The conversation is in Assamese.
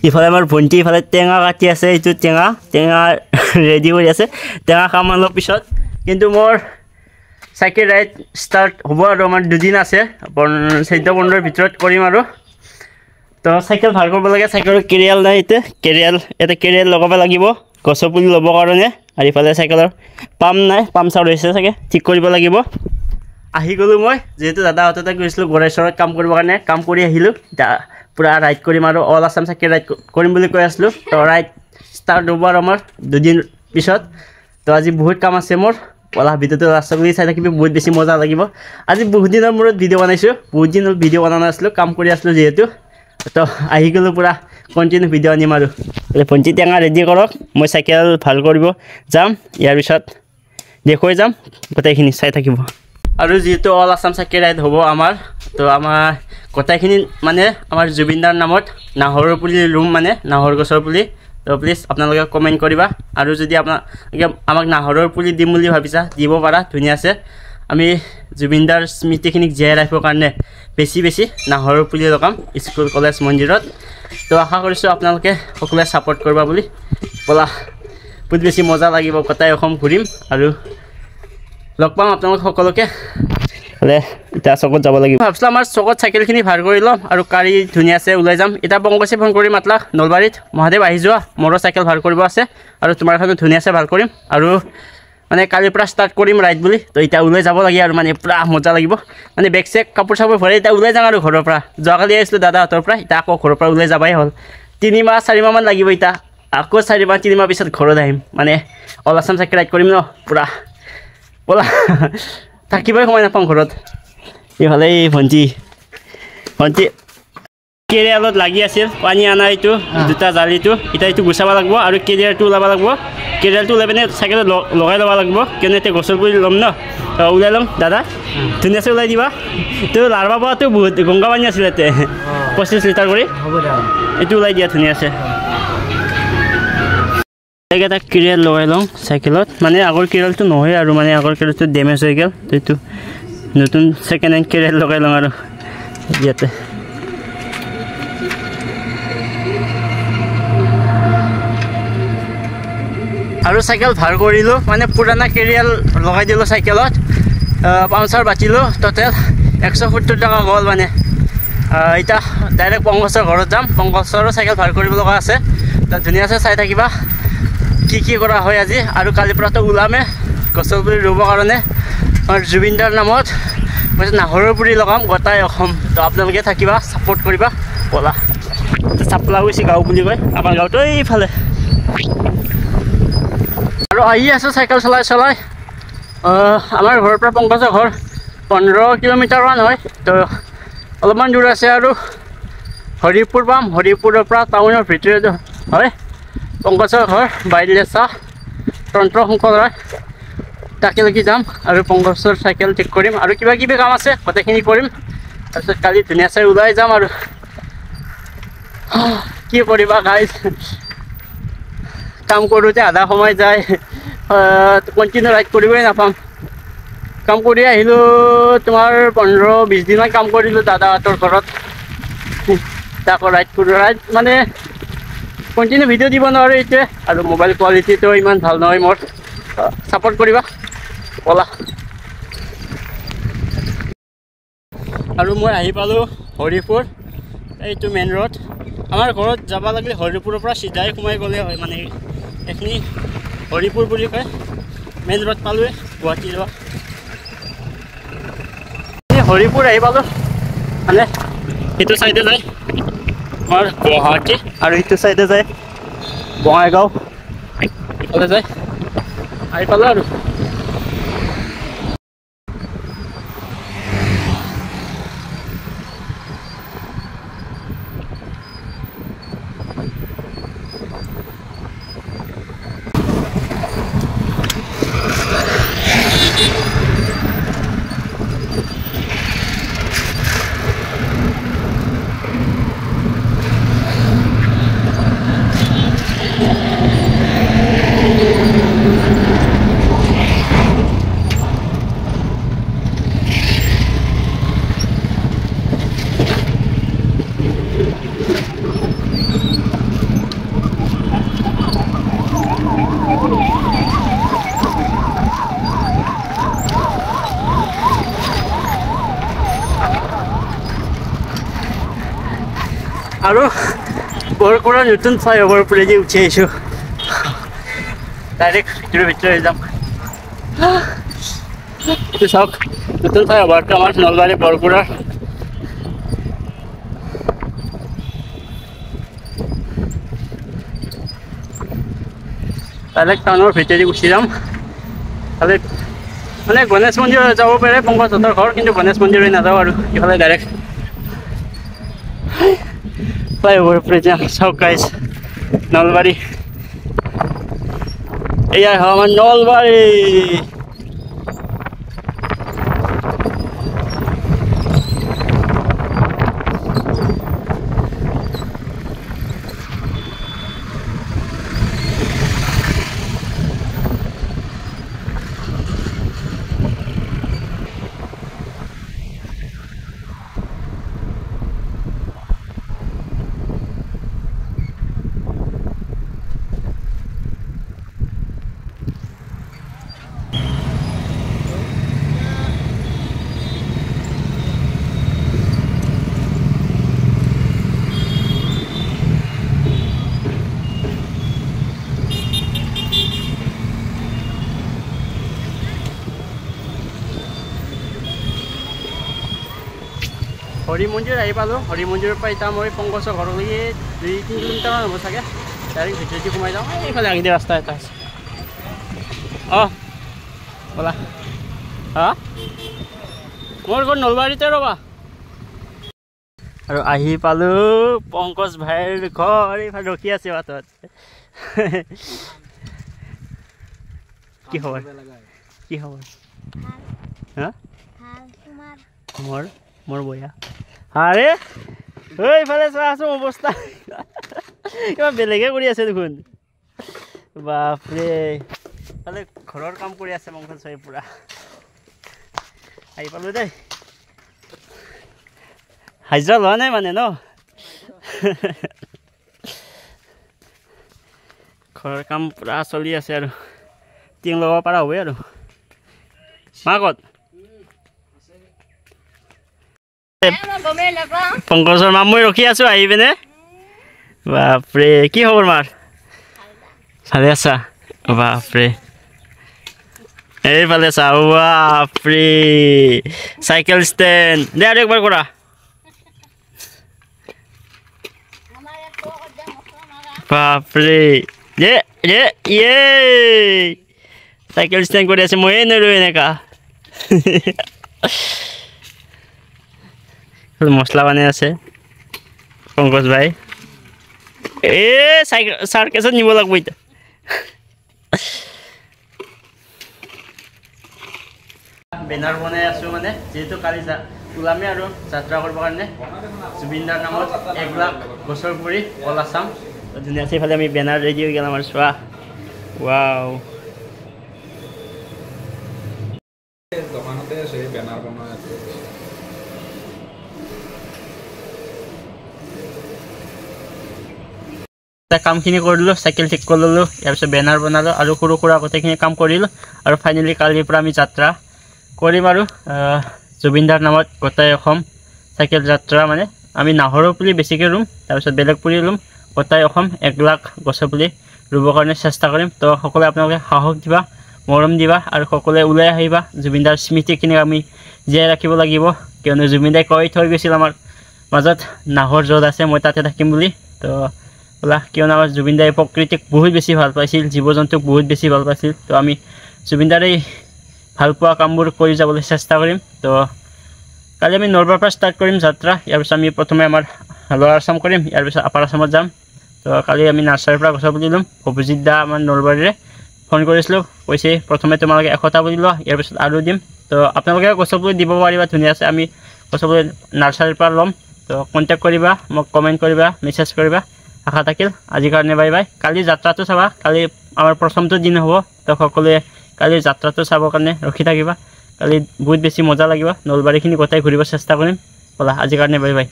ইফালে আমাৰ ভণ্টি ইফালে টেঙা কাটি আছে এইটো টেঙা ৰেডি কৰি আছে টেঙা খাম অলপ পিছত কিন্তু মোৰ চাইকেল ৰাইড ষ্টাৰ্ট হ'ব আৰু আমাৰ দুদিন আছে 14-15 ভিতৰত কৰিম আৰু তো চাইকেল ভাল কৰিব লাগে চাইকেলৰ কেৰিয়াল নাই এটা কেৰিয়াল লগাব লাগিব গছৰ পুলি ল'বৰ কাৰণে আৰু ইফালে চাইকেলৰ পাম্পচাৰ হৈছে চাগে ঠিক কৰিব লাগিব আহি গ'লো মই যেহেতু দাদাহঁততে গৈছিলোঁ গড়েশ্বৰত কাম কৰিবৰ কাৰণে কাম কৰি আহিলোঁ পুৰা ৰাইড কৰিম আৰু অল আছাম চাইকেল ৰাইড কৰিম বুলি কৈ আছিলোঁ তো ৰাইড ষ্টাৰ্ট হ'ব আৰু আমাৰ দুদিন পিছত তো আজি বহুত কাম আছে মোৰ পলা ভিডিঅ'টো লাষ্টলৈকে চাই থাকিবি বহুত বেছি মজা লাগিব আজি বহুত দিনৰ মূৰত ভিডিঅ' বনাইছোঁ বহুত দিন ভিডিঅ' বনা নাছিলোঁ কাম কৰি আছিলোঁ যিহেতু তো আহি গ'লোঁ পুৰা কণ্টিনিউ ভিডিঅ' আনিম আৰু ভণ্টি টেঙা ৰেডি কৰক মই চাইকেল ভাল কৰিব যাম ইয়াৰ পিছত দেখুৱাই যাম গোটেইখিনি চাই থাকিব আৰু যিহেতু অল আছাম চাইকেল ৰাইড হ'ব আমাৰ তো আমাৰ গোটেইখিনি মানে আমাৰ জুবিনদাৰ নামত নাহৰৰ পুলি ৰুম মানে নাহৰ গছৰ পুলি তো প্লিজ আপোনালোকে কমেণ্ট কৰিবা আৰু যদি আপোনালোকে আমাক নাহৰৰ পুলি দিম বুলি ভাবিছা দিব পাৰা ধুনীয়া আছে আমি জুবিনদাৰ স্মৃতিখিনিক জীয়াই ৰাখিবৰ কাৰণে বেছি নাহৰৰ পুলি লগাম স্কুল কলেজ মন্দিৰত তো আশা কৰিছোঁ আপোনালোকে সকলোৱে ছাপোৰ্ট কৰিবা বুলি ব'লা বহুত বেছি মজা লাগিব গোটেই অসম ঘূৰিম আৰু লগ পাম আপোনালোক সকলোকে হ'লে এতিয়া চকত যাব লাগিব ভাবিছিলোঁ আমাৰ চকত চাইকেলখিনি ভাৰ কৰি ল'ম আৰু গাড়ী ধুনীয়া আছে ওলাই যাম এতিয়া পংকজে ফোন কৰি মাতলাক নলবাৰীত মহাদেৱ আহি যোৱা মোৰো চাইকেল ভাল কৰিব আছে আৰু তোমাৰ কাৰণে ধুনীয়া আছে ভাল কৰিম আৰু মানে কালিৰ পৰা ষ্টাৰ্ট কৰিম ৰাইড বুলি তো এতিয়া ওলাই যাব লাগে আৰু মানে পুৰা মজা লাগিব মানে বেগ চেক কাপোৰ চাপোৰ ভৰাই এতিয়া ওলাই যাম আৰু ঘৰৰ পৰা যোৱাকালি আহিছিলোঁ দাদাহঁতৰ পৰা এতিয়া আকৌ ঘৰৰ পৰা ওলাই যাবাই হ'ল 3-4 মাহমান লাগিব এতিয়া আকৌ 4-3 মাহ পিছত ঘৰত আহিম মানে অল আছাম চাইকেল ৰাইড কৰিম ন পুৰা ব'লা থাকিবই সময় নাপাম ঘৰত এইফালে ভণ্টি কেৰিয়ালত লাগি আছিল পানী অনা এইটো দুটা জালিটো এতিয়া এইটো গুচাব লাগিব আৰু কেৰিয়াৰটো ওলাব লাগিব কেৰিয়াৰটো ওলাই পিনে চাইকেলত লগাই ল'ব লাগিব কিয়নো এতিয়া গছৰ পুলি ল'ম ন ওলাই ল'ম দাদা ধুনীয়াছে ওলাই দিবা তো লাৰবা পৰাটো বহুত গংগা পানী আছিল ইয়াতে 25 লিটাৰ কৰি এইটো ওলাই দিয়া ধুনীয়াছে এটা কেৰিয়াৰ লগাই লওঁ চাইকেলত মানে আগৰ কেৰিয়াৰটো নহয় আৰু মানে আগৰ কেৰিয়াৰটো ডেমেজ হৈ গ'ল তো এইটো নতুন ছেকেণ্ড হেণ্ড কেৰিয়াৰ লগাই লওঁ আৰু ইয়াতে আৰু চাইকেল ভাল কৰিলোঁ মানে পুৰণা কেৰিয়াৰ লগাই দিলোঁ চাইকেলত পামচাৰ বাচিলোঁ টোটেল 170 টকা গ'ল মানে এতিয়া ডাইৰেক্ট পংকজৰ ঘৰত যাম পংকজৰো চাইকেল ভাল কৰিব লগা আছে তাত ধুনীয়া আছে চাই থাকিবা কি কৰা হয় আজি আৰু কালিৰ পৰাতো ওলামে গছৰ পুলি ৰুবৰ কাৰণে আমাৰ জুবিনদাৰ নামত মই নাহৰৰ পুলি লগাম গোটেই অসম তো আপোনালোকে থাকিবা ছাপোৰ্ট কৰিবা ব'লা চাপলা গৈছে গাঁও বুলি কয় আমাৰ গাঁৱতো এইফালে আৰু আহি আছোঁ চাইকেল চলাই আমাৰ ঘৰৰ পৰা পংকজৰ ঘৰ 15 কিলোমিটাৰমান হয় তো অলপমান দূৰ আছে আৰু হৰিপুৰ পাম হৰিপুৰৰ পৰা টাউনৰ ভিতৰত হয় পংকজৰ ঘৰ বাইলেচা তন্ত্ৰ শংকৰাই তাকে লাগি যাম আৰু পংকজৰ চাইকেল ঠিক কৰিম আৰু কিবা কিবি কাম আছে গোটেইখিনি কৰিম তাৰপিছত কালি ধুনীয়াছে ওলাই যাম আৰু কি কৰিবা গাইজ কাম কৰোঁতে আধা সময় যায় কণ্টিনিউ ৰাইড কৰিবই নাপাম কাম কৰি আহিলোঁ তোমাৰ 15-20 দিনমান কাম কৰিলোঁ দাদাহঁতৰ ঘৰত তাকো ৰাইড মানে কণ্টিনিউ ভিডিঅ' দিব নোৱাৰোঁ এইটোৱে আৰু মোবাইল কোৱালিটিটো ইমান ভাল নহয় মোৰ ছাপোৰ্ট কৰিবা ব'লা আৰু মই আহি পালোঁ হৰিপুৰ এইটো মেইন ৰোড আমাৰ ঘৰত যাব লাগিলে হৰিপুৰৰ পৰা চিধাই সোমাই গ'লে হয় মানে এইখিনি হৰিপুৰ বুলি কয় মেইন ৰোড পালোঁৱে গুৱাহাটী যোৱা হৰিপুৰ আহি পালোঁ মানে এইটো চাইডে যায় আমাৰ গুৱাহাটী আৰু এইটো চাইডে যায় বঙাইগাঁও এইফালে যায় আহি পালোঁ আৰু আৰু বৰকুৰাৰ নতুন ফ্লাইঅভাৰ ওপৰেদি উঠি আহিছোঁ ডাইৰেক্ট ভিতৰে যাম চাওক নতুন ফ্লাইঅভাৰটো আমাৰ নলবাৰী বৰকুৰাৰ ডাইৰেক্ট টাউনৰ ভিতৰেদি গুচি যাম খালি মানে গণেশ মন্দিৰ যাব পাৰে পংকজহঁতৰ ঘৰ কিন্তু গণেশ মন্দিৰ হৈ নাযাওঁ আৰু ইফালে ডাইৰেক্ট ফ্লাইঅভাৰ ওপৰে যাম চাওক গাইজ নলবাৰী এয়াই হয় আমাৰ নলবাৰী হৰি মন্দিৰ আহি পালোঁ হৰি মন্দিৰৰ পৰা এতিয়া মই পংকজৰ ঘৰলৈকে 2-3 কিলোমিটাৰমান হ'ব চাগে ডাইৰেক্ট ভিতৰেদি সোমাই যাওঁ এইফালে আগেদি ৰাস্তা এটা আছে অঁ ব'লা হা মোৰ ঘৰ নলবাৰীতে ৰ'বা আৰু আহি পালোঁ পংকজ ভাইৰ ঘৰ এইফালে ৰখি আছে বাটত কি খবৰ হা মোৰ বয়া আৰে এইফালে চোৱা আছোঁ অৱস্থা কিবা বেলেগে কৰি আছে দেখোন বাপৰে ফালে ঘৰৰ কাম কৰি আছে পংকজ ভাই পুৰা আহি পালোঁ দেই হাজিৰা লোৱা নাই মানে ন ঘৰৰ কাম পুৰা চলি আছে আৰু টিং লগাব পৰা হ'বই আৰু মা ক'ত পংকজৰ মা মই ৰখি আছোঁ আহি পিনে বাপৰে কি খবৰ মাৰ ভালে আছা বাপৰে এইফালে চা বাপৰে চাইকেল ষ্টেণ্ড দে আৰু একবাৰ কৰা বাপৰে দে দে ইয়ে চাইকেল ষ্টেণ্ড কৰি আছে ময়ে নেৰোঁ এনেকা মছলা বনাই আছে পংকজ ভাই চাইকেল চাৰ্কেছত নিব লাগিব এতিয়া বেনাৰ বনাই আছোঁ মানে যিহেতু কালি ওলামেই আৰু যাত্ৰা কৰিবৰ কাৰণে জুবিনদাৰ নামত 1 লাখ গছৰ পুৰি কলা চাম ধুনীয়া আছে এইফালে আমি বেনাৰ ৰেডি হৈ গ'ল আমাৰ চোৱা ৱাও দোকানতে আছে বেনাৰ বনাই আছে কামখিনি কৰিলোঁ চাইকেল ঠিক কৰি ল'লোঁ ইয়াৰ পিছত বেনাৰ বনালোঁ আৰু সৰু সুৰা গোটেইখিনি কাম কৰিলোঁ আৰু ফাইনেলি কালিৰ পৰা আমি যাত্ৰা কৰিম আৰু জুবিনদাৰ নামত গোটেই অসম চাইকেল যাত্ৰা মানে আমি নাহৰৰ পুলি বেছিকৈ ৰুম তাৰপিছত বেলেগ পুলি ৰুম গোটেই অসম 1 লাখ গছৰ পুলি ৰুবৰ কাৰণে চেষ্টা কৰিম তো সকলোৱে আপোনালোকে সাহস দিবা মৰম দিবা আৰু সকলোৱে ওলাই আহিবা জুবিনদাৰ স্মৃতিখিনি আমি জীয়াই ৰাখিব লাগিব কিয়নো জুবিনদাই কৈ থৈ গৈছিল আমাৰ মাজত নাহৰ য'ত আছে মই তাতে থাকিম বুলি তো ব'লা কিয়নো আমাৰ জুবিনদাই প্ৰকৃতিক বহুত বেছি ভাল পাইছিল জীৱ জন্তুক বহুত বেছি ভাল পাইছিল তো আমি জুবিনদাৰ এই ভালপোৱা কামবোৰ কৰি যাবলৈ চেষ্টা কৰিম তো কালি আমি নলবাৰীৰ পৰা ষ্টাৰ্ট কৰিম যাত্ৰা ইয়াৰ পিছত আমি প্ৰথমে আমাৰ লৱাৰ আছাম কৰিম ইয়াৰ পিছত আপাৰ আছামত যাম তো কালি আমি নাৰ্চাৰীৰ পৰা গছৰ পুলি ল'ম অভিজিত দা আমাৰ নলবাৰীৰে ফোন কৰিছিলোঁ কৈছে প্ৰথমে তোমালোকে 100টা পুলি লোৱা ইয়াৰ পিছত আৰু দিম তো আপোনালোকে গছৰ পুলি দিব পাৰিবা ধুনীয়া আছে আমি গছৰ পুলি নাৰ্চাৰীৰ পৰা ল'ম তো কণ্টেক্ট কৰিবা মোক কমেণ্ট কৰিবা মেছেজ কৰিবা আশা থাকিল আজিৰ কাৰণে বাই বাই কালি যাত্ৰাটো চাবা কালি আমাৰ প্ৰথমটো দিন হ'ব তো সকলোৱে কালি যাত্ৰাটো চাবৰ কাৰণে ৰখি থাকিবা কালি বহুত বেছি মজা লাগিব নলবাৰীখিনি গোটেই ঘূৰিব চেষ্টা কৰিম ব'লা আজিৰ কাৰণে বাই বাই